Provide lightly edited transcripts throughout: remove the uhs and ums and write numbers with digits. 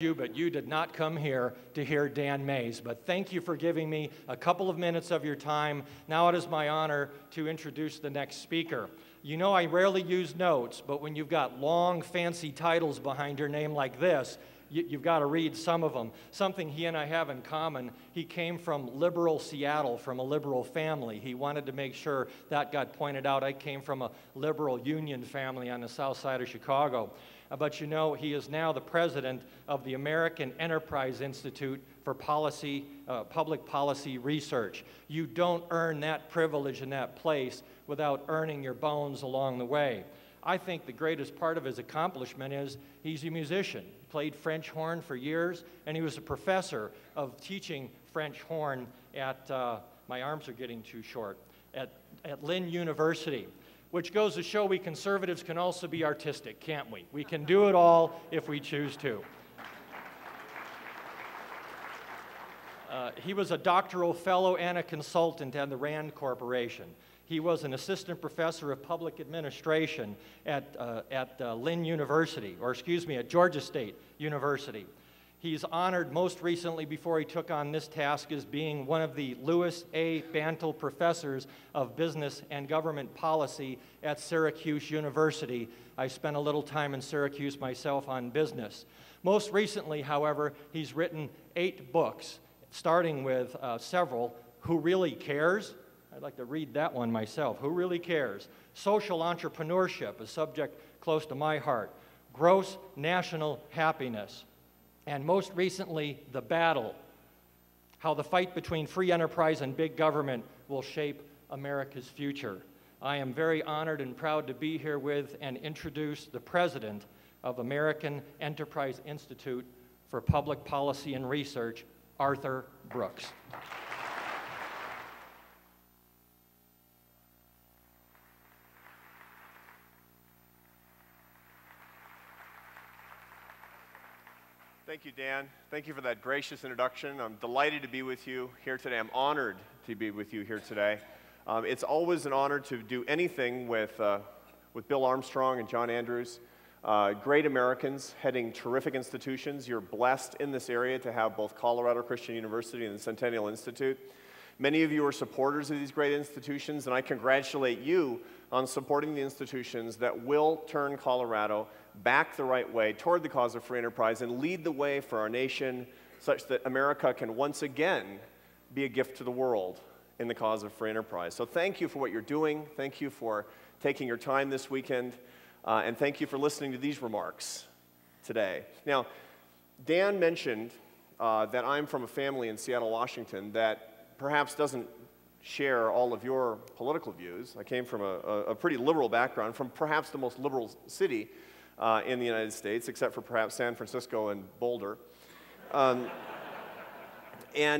you, but you did not come here to hear Dan Mays. But thank you for giving me a couple of minutes of your time. Now it is my honor to introduce the next speaker. You know I rarely use notes, but when you've got long, fancy titles behind your name like this, you've got to read some of them. Something he and I have in common, he came from liberal Seattle, from a liberal family. He wanted to make sure that got pointed out. I came from a liberal Union family on the south side of Chicago. But you know, he is now the president of the American Enterprise Institute for Public Policy Research. You don't earn that privilege and that place without earning your bones along the way. I think the greatest part of his accomplishment is he's a musician. He played French horn for years, and he was a professor of teaching French horn at, my arms are getting too short, at Lynn University. Which goes to show we conservatives can also be artistic, can't we? We can do it all if we choose to. He was a doctoral fellow and a consultant at the Rand Corporation. He was an assistant professor of public administration at Lynn University, or excuse me, at Georgia State University. He's honored most recently before he took on this task as being one of the Louis A. Bantle Professors of Business and Government Policy at Syracuse University. I spent a little time in Syracuse myself on business. Most recently, however, he's written 8 books, starting with several, Who Really Cares? I'd like to read that one myself. Who Really Cares? Social Entrepreneurship, a subject close to my heart. Gross National Happiness. And most recently, The Battle, how the fight between free enterprise and big government will shape America's future. I am very honored and proud to be here with and introduce the president of American Enterprise Institute for Public Policy and Research, Arthur Brooks. Thank you, Dan. Thank you for that gracious introduction. I'm delighted to be with you here today. I'm honored to be with you here today. It's always an honor to do anything with Bill Armstrong and John Andrews. Great Americans heading terrific institutions. You're blessed in this area to have both Colorado Christian University and the Centennial Institute. Many of you are supporters of these great institutions, and I congratulate you on supporting the institutions that will turn Colorado back the right way toward the cause of free enterprise and lead the way for our nation such that America can once again be a gift to the world in the cause of free enterprise. So thank you for what you're doing. Thank you for taking your time this weekend. And thank you for listening to these remarks today. Now, Dan mentioned that I'm from a family in Seattle, Washington that perhaps doesn't share all of your political views. I came from a pretty liberal background, from perhaps the most liberal city in the United States, except for perhaps San Francisco and Boulder. And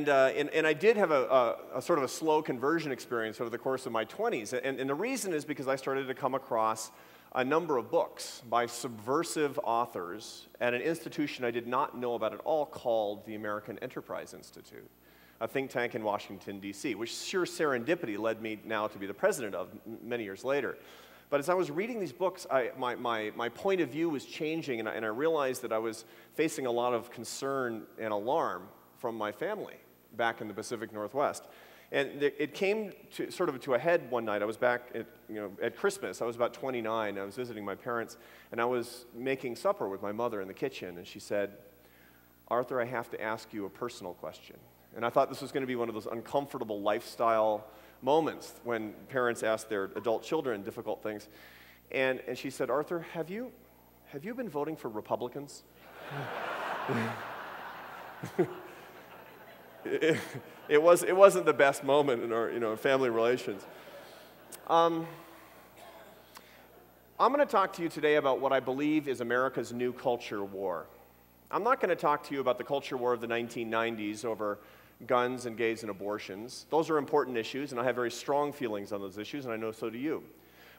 I did have a sort of a slow conversion experience over the course of my 20s. And the reason is because I started to come across a number of books by subversive authors at an institution I did not know about at all called the American Enterprise Institute, a think tank in Washington, D.C., which sure serendipity led me now to be the president of many years later. But as I was reading these books, my point of view was changing, and I realized that I was facing a lot of concern and alarm from my family back in the Pacific Northwest. And it came to sort of to a head one night. I was back at Christmas. I was about 29. I was visiting my parents, and I was making supper with my mother in the kitchen, and she said, "Arthur, I have to ask you a personal question." And I thought this was going to be one of those uncomfortable lifestyle moments when parents ask their adult children difficult things. And she said, "Arthur, have you been voting for Republicans?" It wasn't the best moment in our family relations. I'm going to talk to you today about what I believe is America's new culture war. I'm not going to talk to you about the culture war of the 1990s over guns and gays and abortions. Those are important issues, and I have very strong feelings on those issues, and I know so do you.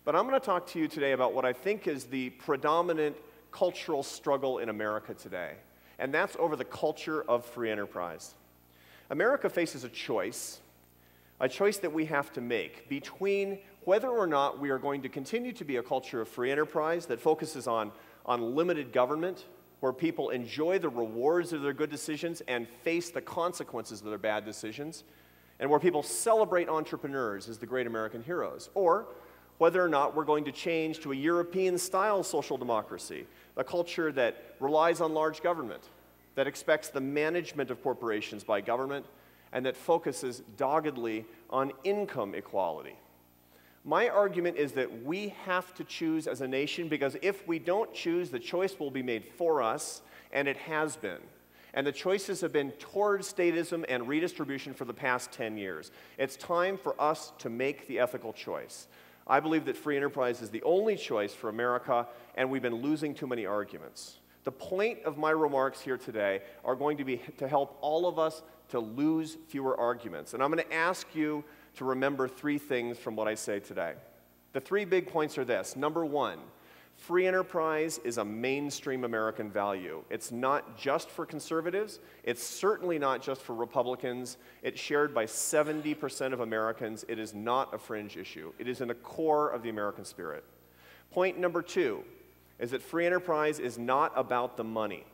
But I'm going to talk to you today about what I think is the predominant cultural struggle in America today, and that's over the culture of free enterprise. America faces a choice that we have to make between whether or not we are going to continue to be a culture of free enterprise that focuses on limited government where people enjoy the rewards of their good decisions and face the consequences of their bad decisions, and where people celebrate entrepreneurs as the great American heroes, or whether or not we're going to change to a European-style social democracy, a culture that relies on large government, that expects the management of corporations by government, and that focuses doggedly on income equality. My argument is that we have to choose as a nation, because if we don't choose, the choice will be made for us, and it has been. And the choices have been towards statism and redistribution for the past 10 years. It's time for us to make the ethical choice. I believe that free enterprise is the only choice for America, and we've been losing too many arguments. The point of my remarks here today are going to be to help all of us to lose fewer arguments. And I'm going to ask you to remember three things from what I say today. The three big points are this. Number one, free enterprise is a mainstream American value. It's not just for conservatives. It's certainly not just for Republicans. It's shared by 70% of Americans. It is not a fringe issue. It is in the core of the American spirit. Point number two is that free enterprise is not about the money.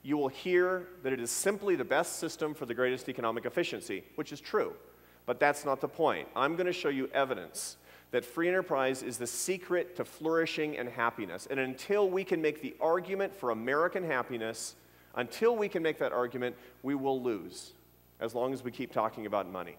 You will hear that it is simply the best system for the greatest economic efficiency, which is true. But that's not the point. I'm going to show you evidence that free enterprise is the secret to flourishing and happiness. And until we can make the argument for American happiness, until we can make that argument, we will lose, as long as we keep talking about money.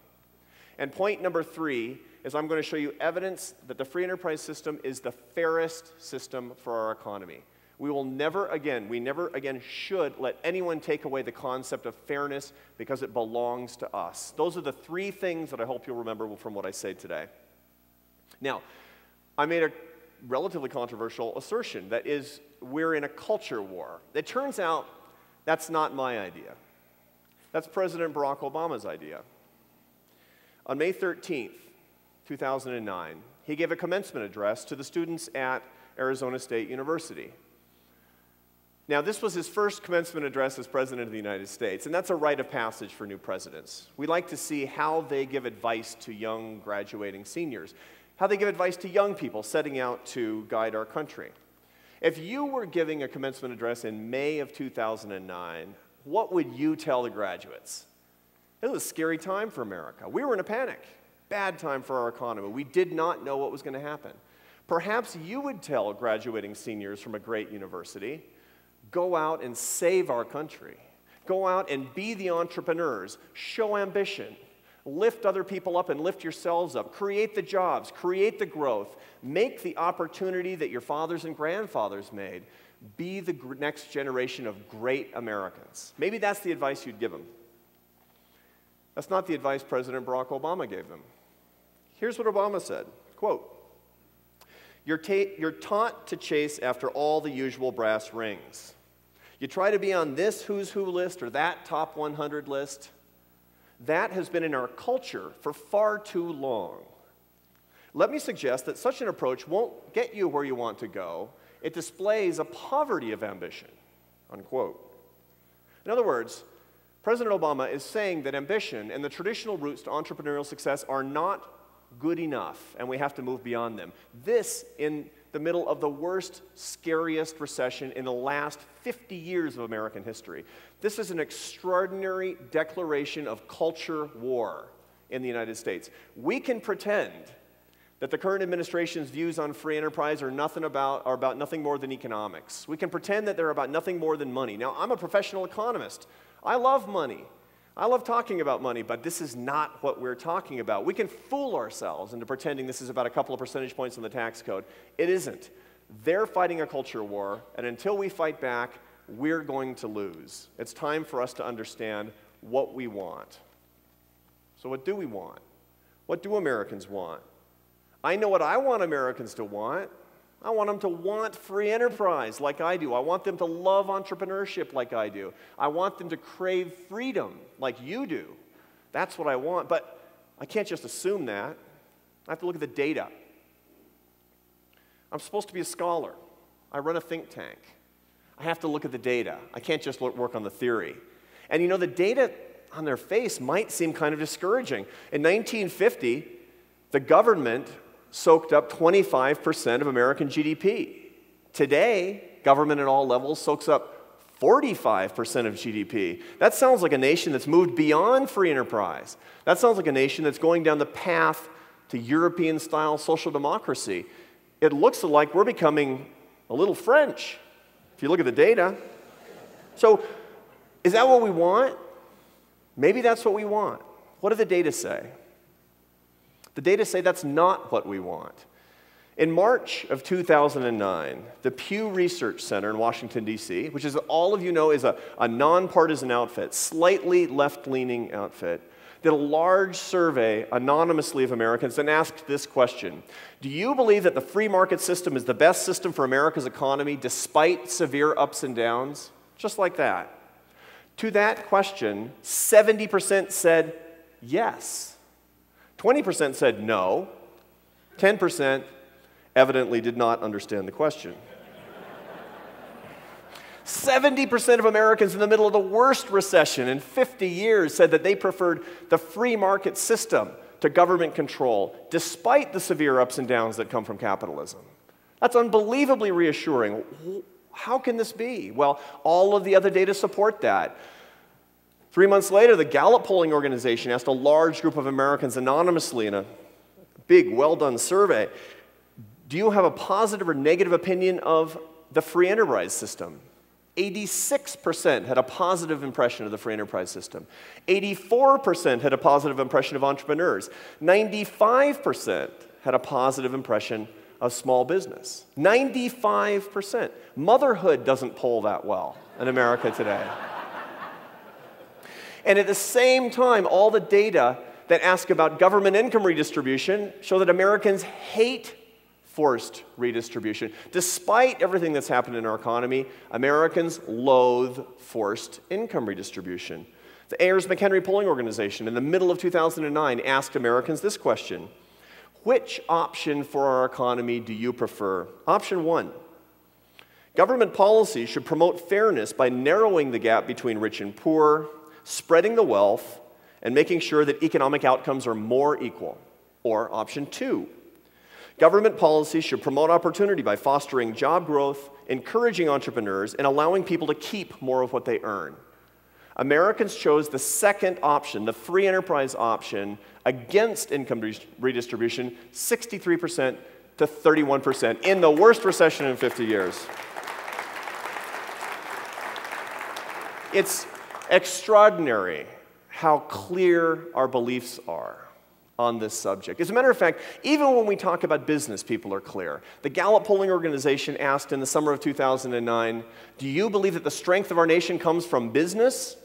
And point number three is I'm going to show you evidence that the free enterprise system is the fairest system for our economy. We never again should let anyone take away the concept of fairness, because it belongs to us. Those are the three things that I hope you'll remember from what I say today. Now, I made a relatively controversial assertion. That is, we're in a culture war. It turns out that's not my idea. That's President Barack Obama's idea. On May 13th, 2009, he gave a commencement address to the students at Arizona State University. Now, this was his first commencement address as President of the United States, and that's a rite of passage for new presidents. We like to see how they give advice to young graduating seniors, how they give advice to young people setting out to guide our country. If you were giving a commencement address in May of 2009, what would you tell the graduates? It was a scary time for America. We were in a panic. Bad time for our economy. We did not know what was going to happen. Perhaps you would tell graduating seniors from a great university, go out and save our country. Go out and be the entrepreneurs. Show ambition. Lift other people up and lift yourselves up. Create the jobs. Create the growth. Make the opportunity that your fathers and grandfathers made. Be the next generation of great Americans. Maybe that's the advice you'd give them. That's not the advice President Barack Obama gave them. Here's what Obama said, quote, You're taught to chase after all the usual brass rings. You try to be on this who's who list or that top 100 list. That has been in our culture for far too long. Let me suggest that such an approach won't get you where you want to go. It displays a poverty of ambition, unquote. In other words, President Obama is saying that ambition and the traditional routes to entrepreneurial success are not good enough, and we have to move beyond them. This in the middle of the worst, scariest recession in the last 50 years of American history. This is an extraordinary declaration of culture war in the United States. We can pretend that the current administration's views on free enterprise are about nothing more than economics. We can pretend that they're about nothing more than money. Now, I'm a professional economist. I love money. I love talking about money, but this is not what we're talking about. We can fool ourselves into pretending this is about a couple of percentage points in the tax code. It isn't. They're fighting a culture war, and until we fight back, we're going to lose. It's time for us to understand what we want. So what do we want? What do Americans want? I know what I want Americans to want. I want them to want free enterprise like I do. I want them to love entrepreneurship like I do. I want them to crave freedom like you do. That's what I want, but I can't just assume that. I have to look at the data. I'm supposed to be a scholar. I run a think tank. I have to look at the data. I can't just work on the theory. And you know, the data on their face might seem kind of discouraging. In 1950, the government soaked up 25% of American GDP. Today, government at all levels soaks up 45% of GDP. That sounds like a nation that's moved beyond free enterprise. That sounds like a nation that's going down the path to European-style social democracy. It looks like we're becoming a little French, if you look at the data. So, is that what we want? Maybe that's what we want. What do the data say? The data say that's not what we want. In March of 2009, the Pew Research Center in Washington, D.C., which, as all of you know, is a nonpartisan outfit, slightly left-leaning outfit, did a large survey anonymously of Americans and asked this question: do you believe that the free market system is the best system for America's economy despite severe ups and downs? Just like that. To that question, 70% said yes. 20% said no. 10% evidently did not understand the question. 70% of Americans in the middle of the worst recession in 50 years said that they preferred the free market system to government control, despite the severe ups and downs that come from capitalism. That's unbelievably reassuring. How can this be? Well, all of the other data support that. 3 months later, the Gallup polling organization asked a large group of Americans anonymously in a big, well-done survey, do you have a positive or negative opinion of the free enterprise system? 86% had a positive impression of the free enterprise system. 84% had a positive impression of entrepreneurs. 95% had a positive impression of small business. 95%. Motherhood doesn't poll that well in America today. And at the same time, all the data that ask about government income redistribution show that Americans hate forced redistribution. Despite everything that's happened in our economy, Americans loathe forced income redistribution. The Ayers-McHenry polling organization in the middle of 2009 asked Americans this question: which option for our economy do you prefer? Option 1, government policy should promote fairness by narrowing the gap between rich and poor, spreading the wealth, and making sure that economic outcomes are more equal. Or option 2, government policy should promote opportunity by fostering job growth, encouraging entrepreneurs, and allowing people to keep more of what they earn. Americans chose the second option, the free enterprise option, against income redistribution, 63% to 31% in the worst recession in 50 years. It's extraordinary how clear our beliefs are on this subject. As a matter of fact, even when we talk about business, people are clear. The Gallup polling organization asked in the summer of 2009, do you believe that the strength of our nation comes from business?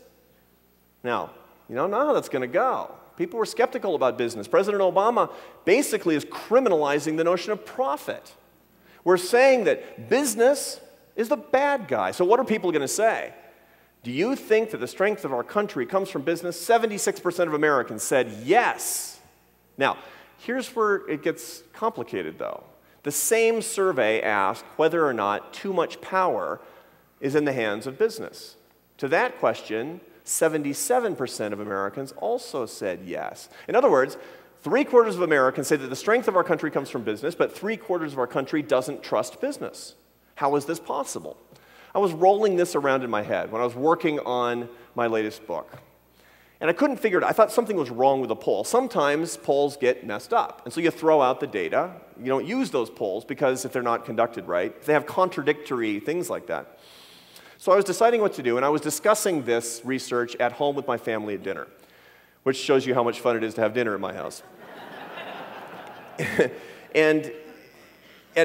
Now, you don't know how that's going to go. People were skeptical about business. President Obama basically is criminalizing the notion of profit. We're saying that business is the bad guy. So what are people going to say? Do you think that the strength of our country comes from business? 76% of Americans said yes. Now, here's where it gets complicated, though. The same survey asked whether or not too much power is in the hands of business. To that question, 77% of Americans also said yes. In other words, 3/4 of Americans say that the strength of our country comes from business, but 3/4 of our country doesn't trust business. How is this possible? I was rolling this around in my head when I was working on my latest book. And I couldn't figure it out. I thought something was wrong with the poll. Sometimes polls get messed up. And so you throw out the data. You don't use those polls because if they're not conducted right, if they have contradictory things like that. So I was deciding what to do, and I was discussing this research at home with my family at dinner, which shows you how much fun it is to have dinner at my house. And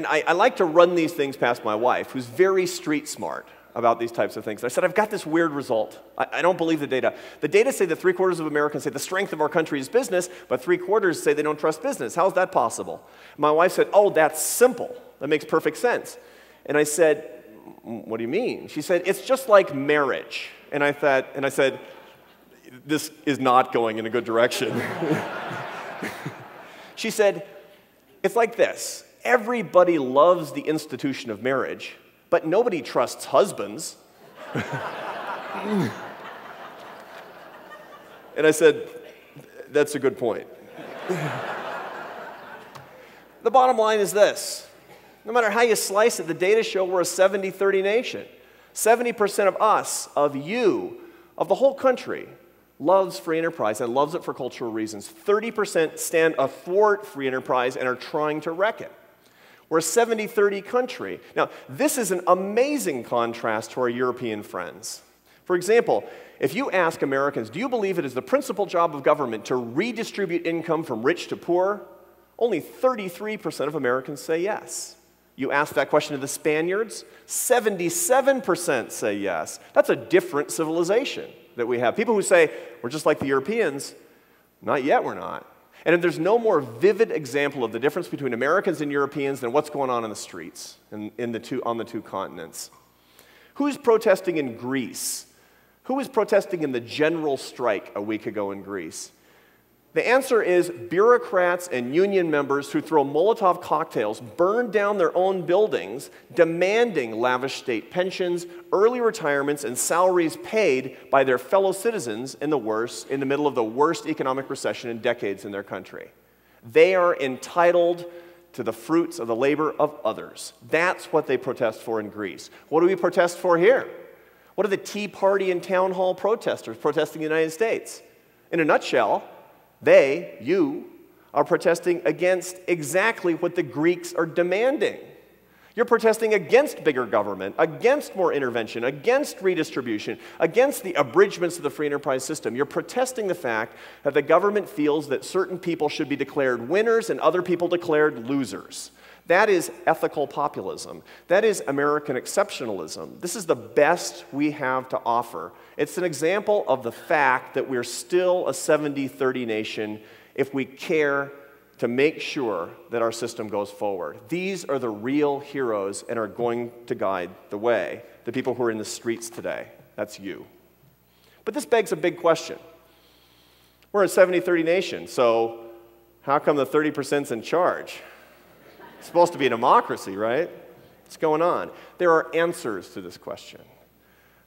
I like to run these things past my wife, who's very street smart about these types of things. I said, I've got this weird result. I don't believe the data. The data say that 3/4 of Americans say the strength of our country is business, but 3/4 say they don't trust business. How is that possible? My wife said, oh, that's simple. That makes perfect sense. And I said, what do you mean? She said, it's just like marriage. And I said, this is not going in a good direction. She said, it's like this. Everybody loves the institution of marriage, but nobody trusts husbands. And I said, that's a good point. The bottom line is this. No matter how you slice it, the data show we're a 70-30 nation. 70% of us, of you, of the whole country, loves free enterprise and loves it for cultural reasons. 30% stand athwart free enterprise and are trying to wreck it. We're a 70-30 country. Now, this is an amazing contrast to our European friends. For example, if you ask Americans, do you believe it is the principal job of government to redistribute income from rich to poor? Only 33% of Americans say yes. You ask that question to the Spaniards, 77% say yes. That's a different civilization that we have. People who say, we're just like the Europeans, not yet we're not. And if there's no more vivid example of the difference between Americans and Europeans than what's going on in the streets on the two continents. Who's protesting in Greece? Who was protesting in the general strike a week ago in Greece? The answer is bureaucrats and union members who throw Molotov cocktails, burn down their own buildings, demanding lavish state pensions, early retirements, and salaries paid by their fellow citizens in the middle of the worst economic recession in decades in their country. They are entitled to the fruits of the labor of others. That's what they protest for in Greece. What do we protest for here? What are the Tea Party and town hall protesters protesting in the United States? In a nutshell, you, are protesting against exactly what the Greeks are demanding. You're protesting against bigger government, against more intervention, against redistribution, against the abridgments of the free enterprise system. You're protesting the fact that the government feels that certain people should be declared winners and other people declared losers. That is ethical populism. That is American exceptionalism. This is the best we have to offer. It's an example of the fact that we're still a 70-30 nation if we care to make sure that our system goes forward. These are the real heroes and are going to guide the way, the people who are in the streets today. That's you. But this begs a big question. We're a 70-30 nation, so how come the 30%'s in charge? It's supposed to be a democracy, right? What's going on? There are answers to this question.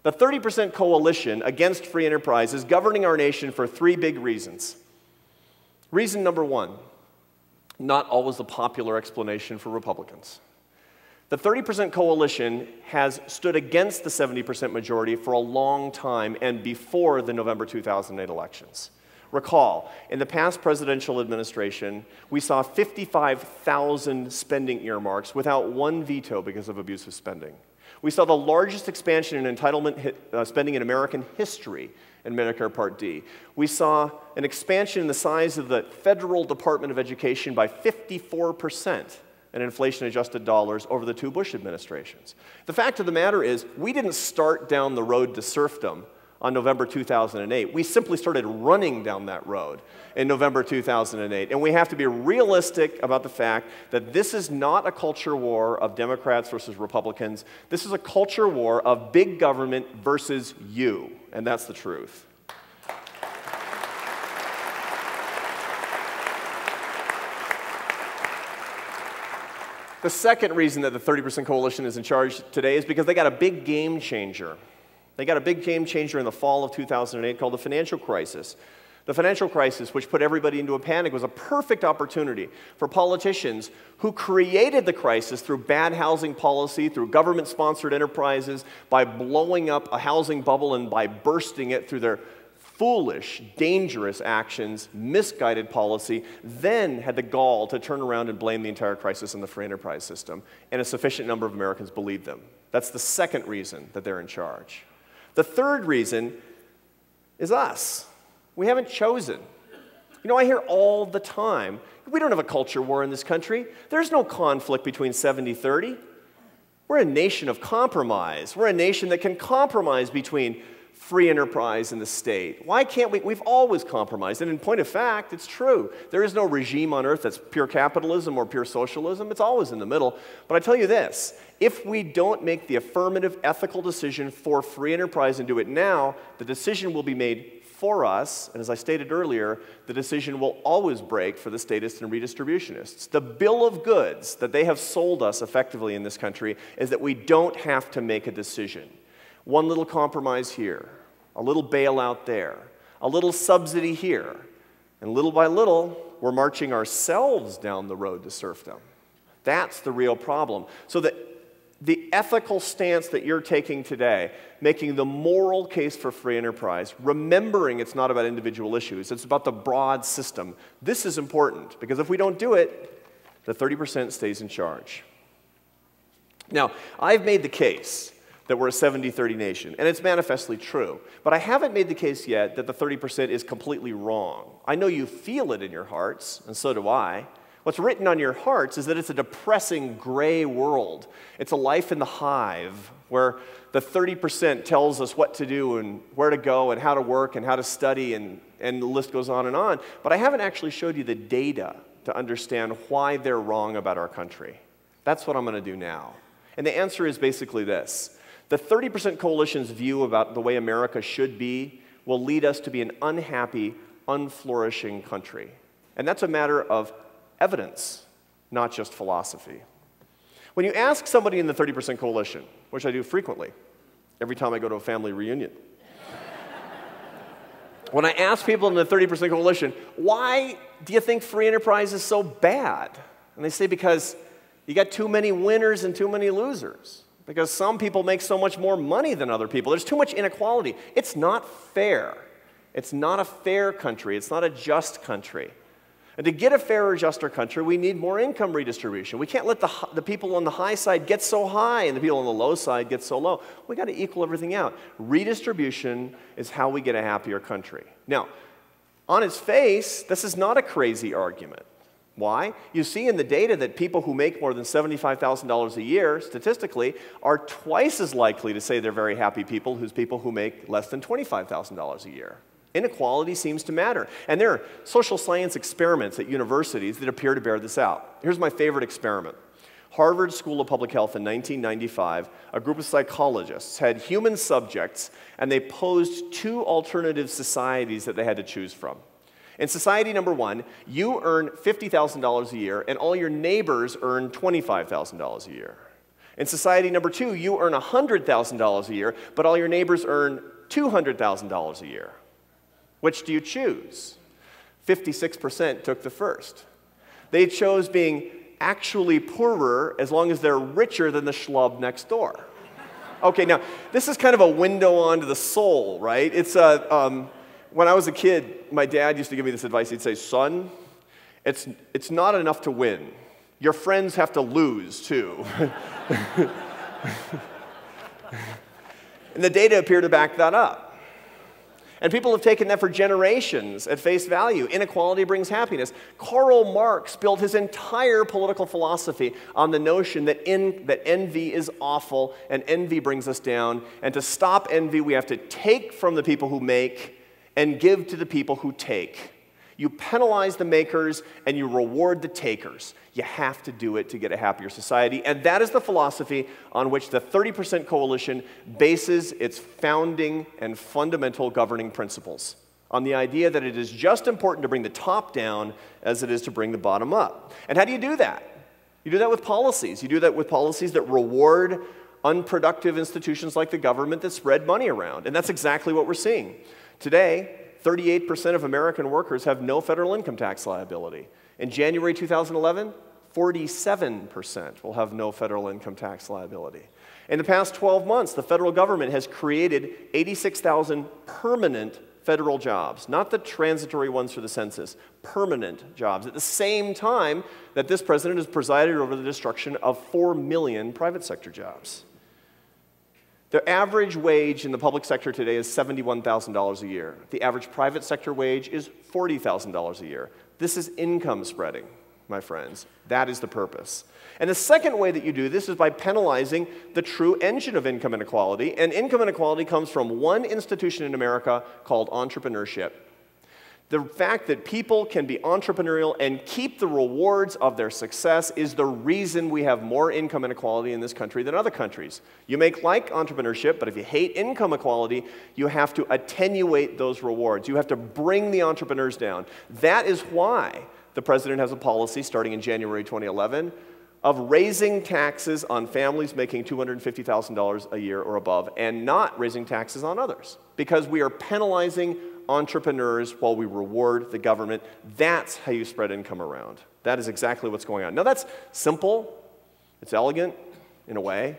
The 30% coalition against free enterprise is governing our nation for three big reasons. Reason number one, not always the popular explanation for Republicans. The 30% coalition has stood against the 70% majority for a long time and before the November 2008 elections. Recall, in the past presidential administration, we saw 55,000 spending earmarks without one veto because of abusive spending. We saw the largest expansion in entitlement spending in American history in Medicare Part D. We saw an expansion in the size of the Federal Department of Education by 54% in inflation-adjusted dollars over the two Bush administrations. The fact of the matter is, we didn't start down the road to serfdom on November 2008. We simply started running down that road in November 2008. And we have to be realistic about the fact that this is not a culture war of Democrats versus Republicans. This is a culture war of big government versus you. And that's the truth. The second reason that the 30% coalition is in charge today is because they got a big game changer. They got a big game changer in the fall of 2008 called the financial crisis. The financial crisis, which put everybody into a panic, was a perfect opportunity for politicians who created the crisis through bad housing policy, through government-sponsored enterprises, by blowing up a housing bubble and by bursting it through their foolish, dangerous actions, misguided policy, then had the gall to turn around and blame the entire crisis on the free enterprise system. And a sufficient number of Americans believed them. That's the second reason that they're in charge. The third reason is us. We haven't chosen. You know, I hear all the time, we don't have a culture war in this country. There's no conflict between 70-30. We're a nation of compromise. We're a nation that can compromise between free enterprise and the state. Why can't we? We've always compromised. And in point of fact, it's true. There is no regime on earth that's pure capitalism or pure socialism. It's always in the middle. But I tell you this, if we don't make the affirmative ethical decision for free enterprise and do it now, the decision will be made for us, and as I stated earlier, the decision will always break for the statists and redistributionists. The bill of goods that they have sold us effectively in this country is that we don't have to make a decision. One little compromise here, a little bailout there, a little subsidy here, and little by little, we're marching ourselves down the road to serfdom. That's the real problem. So that the ethical stance that you're taking today, making the moral case for free enterprise, remembering it's not about individual issues, it's about the broad system. This is important, because if we don't do it, the 30% stays in charge. Now, I've made the case that we're a 70-30 nation, and it's manifestly true. But I haven't made the case yet that the 30% is completely wrong. I know you feel it in your hearts, and so do I. What's written on your hearts is that it's a depressing, gray world. It's a life in the hive, where the 30% tells us what to do and where to go and how to work and how to study, and the list goes on and on. But I haven't actually showed you the data to understand why they're wrong about our country. That's what I'm going to do now. And the answer is basically this. The 30% coalition's view about the way America should be will lead us to be an unhappy, unflourishing country. And that's a matter of evidence, not just philosophy. When you ask somebody in the 30% coalition, which I do frequently, every time I go to a family reunion, when I ask people in the 30% coalition, why do you think free enterprise is so bad? And they say, because you got too many winners and too many losers. Because some people make so much more money than other people. There's too much inequality. It's not fair. It's not a fair country. It's not a just country. And to get a fairer, juster country, we need more income redistribution. We can't let the people on the high side get so high and the people on the low side get so low. We got to equal everything out. Redistribution is how we get a happier country. Now, on its face, this is not a crazy argument. Why? You see in the data that people who make more than $75,000 a year, statistically, are twice as likely to say they're very happy people as people who make less than $25,000 a year. Inequality seems to matter. And there are social science experiments at universities that appear to bear this out. Here's my favorite experiment. Harvard School of Public Health in 1995, a group of psychologists had human subjects, and they posed two alternative societies that they had to choose from. In society number one, you earn $50,000 a year, and all your neighbors earn $25,000 a year. In society number two, you earn $100,000 a year, but all your neighbors earn $200,000 a year. Which do you choose? 56% took the first. They chose being actually poorer as long as they're richer than the schlub next door. Okay, now, this is kind of a window onto the soul, right? It's a... When I was a kid, my dad used to give me this advice. He'd say, son, it's not enough to win. Your friends have to lose, too. And the data appear to back that up. And people have taken that for generations at face value. Inequality brings happiness. Karl Marx built his entire political philosophy on the notion that envy is awful and envy brings us down. And to stop envy, we have to take from the people who make and give to the people who take. You penalize the makers and you reward the takers. You have to do it to get a happier society. And that is the philosophy on which the 30% coalition bases its founding and fundamental governing principles, on the idea that it is just important to bring the top down as it is to bring the bottom up. And how do you do that? You do that with policies. You do that with policies that reward unproductive institutions like the government that spread money around. And that's exactly what we're seeing. Today, 38% of American workers have no federal income tax liability. In January 2011, 47% will have no federal income tax liability. In the past 12 months, the federal government has created 86,000 permanent federal jobs, not the transitory ones for the census, permanent jobs, at the same time that this president has presided over the destruction of 4 million private sector jobs. The average wage in the public sector today is $71,000 a year. The average private sector wage is $40,000 a year. This is income spreading, my friends. That is the purpose. And the second way that you do this is by penalizing the true engine of income inequality. And income inequality comes from one institution in America called entrepreneurship. The fact that people can be entrepreneurial and keep the rewards of their success is the reason we have more income inequality in this country than other countries. You may like entrepreneurship, but if you hate income equality, you have to attenuate those rewards. You have to bring the entrepreneurs down. That is why the president has a policy starting in January 2011 of raising taxes on families making $250,000 a year or above and not raising taxes on others, because we are penalizing entrepreneurs while we reward the government. That's how you spread income around. That is exactly what's going on. Now, that's simple. It's elegant in a way.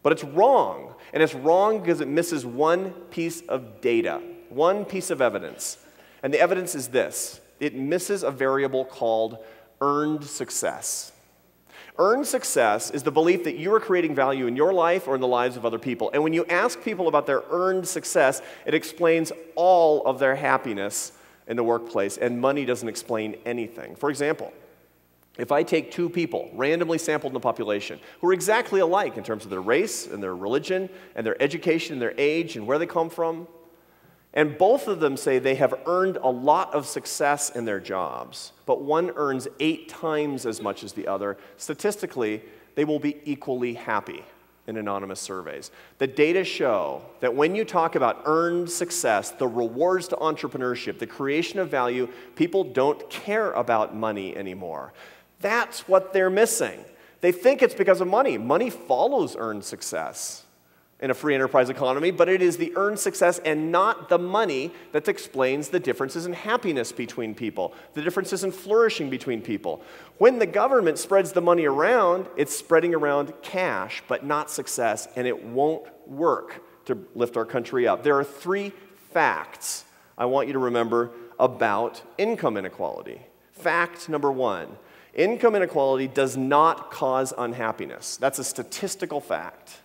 But it's wrong, and it's wrong because it misses one piece of data, one piece of evidence. And the evidence is this: it misses a variable called earned success. Earned success is the belief that you are creating value in your life or in the lives of other people. And when you ask people about their earned success, it explains all of their happiness in the workplace, and money doesn't explain anything. For example, if I take two people, randomly sampled in the population, who are exactly alike in terms of their race and their religion and their education and their age and where they come from, and both of them say they have earned a lot of success in their jobs, but one earns 8 times as much as the other, statistically, they will be equally happy in anonymous surveys. The data show that when you talk about earned success, the rewards to entrepreneurship, the creation of value, people don't care about money anymore. That's what they're missing. They think it's because of money. Money follows earned success in a free enterprise economy, but it is the earned success and not the money that explains the differences in happiness between people, the differences in flourishing between people. When the government spreads the money around, it's spreading around cash, but not success, and it won't work to lift our country up. There are 3 facts I want you to remember about income inequality. Fact number 1, income inequality does not cause unhappiness. That's a statistical fact.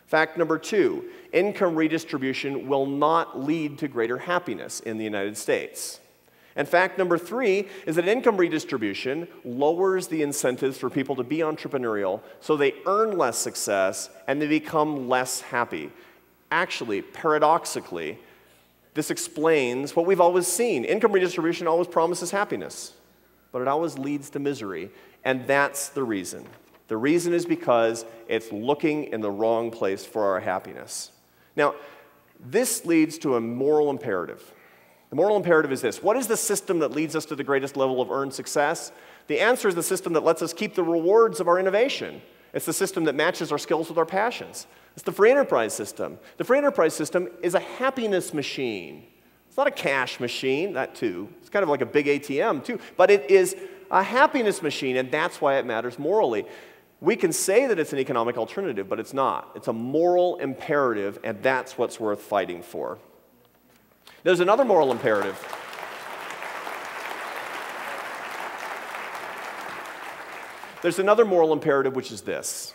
Fact number 2, income redistribution will not lead to greater happiness in the United States. And fact number 3 is that income redistribution lowers the incentives for people to be entrepreneurial, so they earn less success and they become less happy. Actually, paradoxically, this explains what we've always seen. Income redistribution always promises happiness, but it always leads to misery, and that's the reason. The reason is because it's looking in the wrong place for our happiness. Now, this leads to a moral imperative. The moral imperative is this: what is the system that leads us to the greatest level of earned success? The answer is the system that lets us keep the rewards of our innovation. It's the system that matches our skills with our passions. It's the free enterprise system. The free enterprise system is a happiness machine. It's not a cash machine, that too. It's kind of like a big ATM too, but it is a happiness machine, and that's why it matters morally. We can say that it's an economic alternative, but it's not. It's a moral imperative, and that's what's worth fighting for. There's another moral imperative. There's another moral imperative, which is this: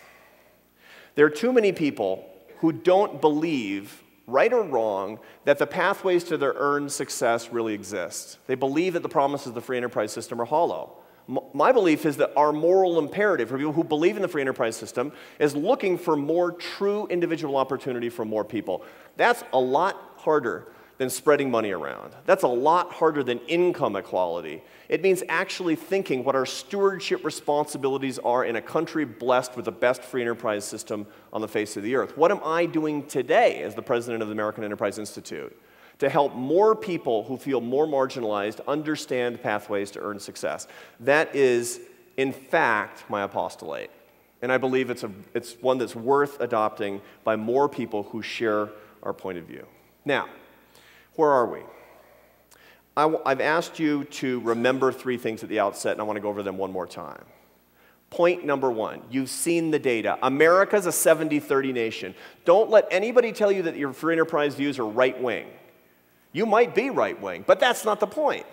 there are too many people who don't believe, right or wrong, that the pathways to their earned success really exist. They believe that the promises of the free enterprise system are hollow. My belief is that our moral imperative for people who believe in the free enterprise system is looking for more true individual opportunity for more people. That's a lot harder than spreading money around. That's a lot harder than income equality. It means actually thinking what our stewardship responsibilities are in a country blessed with the best free enterprise system on the face of the earth. What am I doing today as the president of the American Enterprise Institute to help more people who feel more marginalized understand pathways to earn success? That is, in fact, my apostolate. And I believe it's one that's worth adopting by more people who share our point of view. Now, where are we? I've asked you to remember 3 things at the outset, and I want to go over them one more time. Point number 1, you've seen the data. America's a 70-30 nation. Don't let anybody tell you that your free enterprise views are right-wing. You might be right-wing, but that's not the point.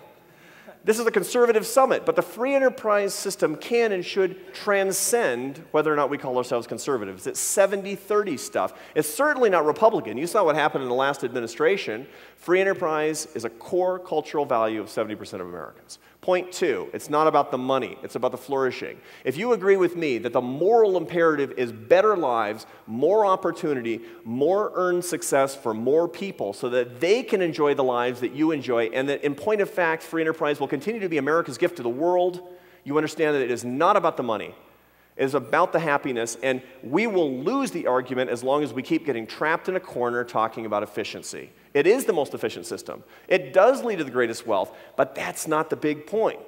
This is a conservative summit, but the free enterprise system can and should transcend whether or not we call ourselves conservatives. It's 70-30 stuff. It's certainly not Republican. You saw what happened in the last administration. Free enterprise is a core cultural value of 70% of Americans. Point 2, it's not about the money, it's about the flourishing. If you agree with me that the moral imperative is better lives, more opportunity, more earned success for more people so that they can enjoy the lives that you enjoy, and that in point of fact, free enterprise will continue to be America's gift to the world, you understand that it is not about the money. It is about the happiness, and we will lose the argument as long as we keep getting trapped in a corner talking about efficiency. It is the most efficient system. It does lead to the greatest wealth, but that's not the big point.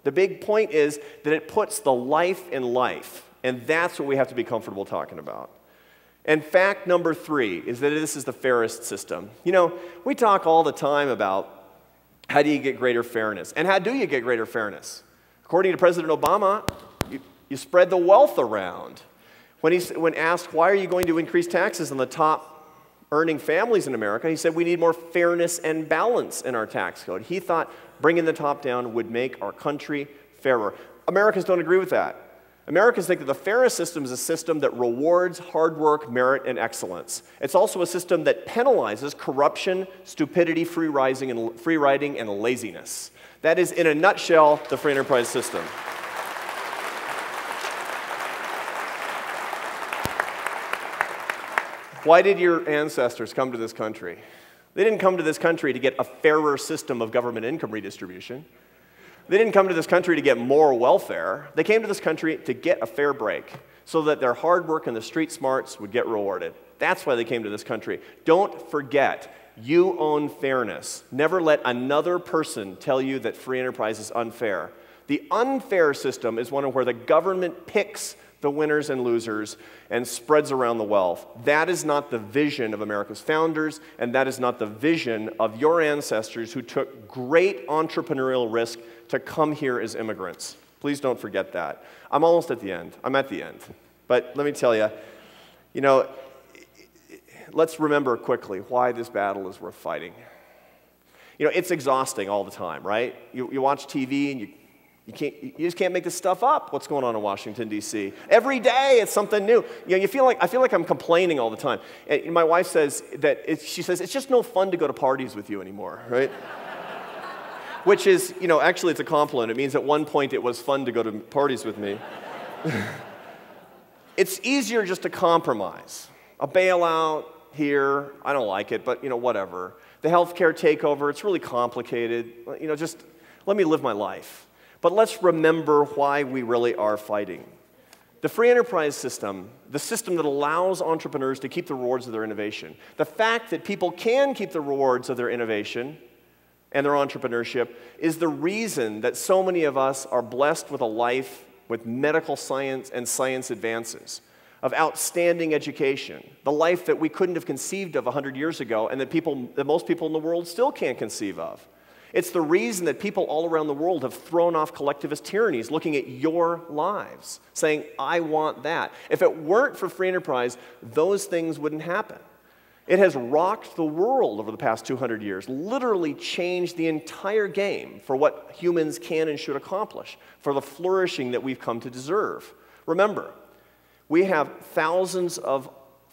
The big point is that it puts the life in life, and that's what we have to be comfortable talking about. And fact number 3 is that this is the fairest system. You know, we talk all the time about how do you get greater fairness, and how do you get greater fairness? According to President Obama, you spread the wealth around. When asked, why are you going to increase taxes on the top earning families in America, he said we need more fairness and balance in our tax code. He thought bringing the top down would make our country fairer. Americans don't agree with that. Americans think that the fairest system is a system that rewards hard work, merit, and excellence. It's also a system that penalizes corruption, stupidity, free riding, and laziness. That is, in a nutshell, the free enterprise system. Why did your ancestors come to this country? They didn't come to this country to get a fairer system of government income redistribution. They didn't come to this country to get more welfare. They came to this country to get a fair break so that their hard work and the street smarts would get rewarded. That's why they came to this country. Don't forget, you own fairness. Never let another person tell you that free enterprise is unfair. The unfair system is one where the government picks the winners and losers and spreads around the wealth. That is not the vision of America's founders, and that is not the vision of your ancestors who took great entrepreneurial risk to come here as immigrants. Please don't forget that. I'm almost at the end. I'm at the end. But let me tell you, let's remember quickly why this battle is worth fighting. It's exhausting all the time, right? You watch TV and you just can't make this stuff up, what's going on in Washington, D.C. Every day it's something new. I feel like I'm complaining all the time. And my wife says she says, it's just no fun to go to parties with you anymore, right? Which is, actually it's a compliment. It means at one point it was fun to go to parties with me. It's easier just to compromise. A bailout here, I don't like it, but whatever. The healthcare takeover, it's really complicated. Just let me live my life. But let's remember why we really are fighting. The free enterprise system, the system that allows entrepreneurs to keep the rewards of their innovation, the fact that people can keep the rewards of their innovation and their entrepreneurship is the reason that so many of us are blessed with a life with medical science and science advances, of outstanding education, the life that we couldn't have conceived of 100 years ago and that most people in the world still can't conceive of. It's the reason that people all around the world have thrown off collectivist tyrannies, looking at your lives, saying, I want that. If it weren't for free enterprise, those things wouldn't happen. It has rocked the world over the past 200 years, literally changed the entire game for what humans can and should accomplish, for the flourishing that we've come to deserve. Remember, we have thousands of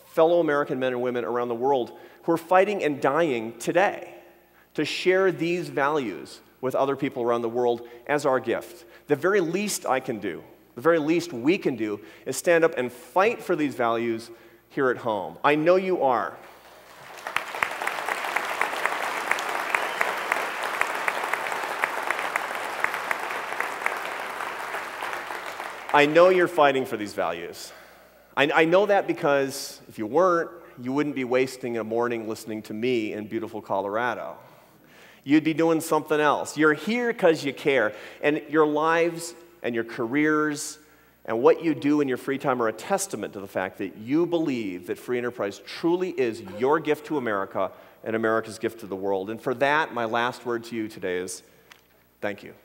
fellow American men and women around the world who are fighting and dying today to share these values with other people around the world as our gift. The very least I can do, the very least we can do, is stand up and fight for these values here at home. I know you are. I know you're fighting for these values. I know that because if you weren't, you wouldn't be wasting a morning listening to me in beautiful Colorado. You'd be doing something else. You're here because you care. And your lives and your careers and what you do in your free time are a testament to the fact that you believe that free enterprise truly is your gift to America and America's gift to the world. And for that, my last word to you today is thank you.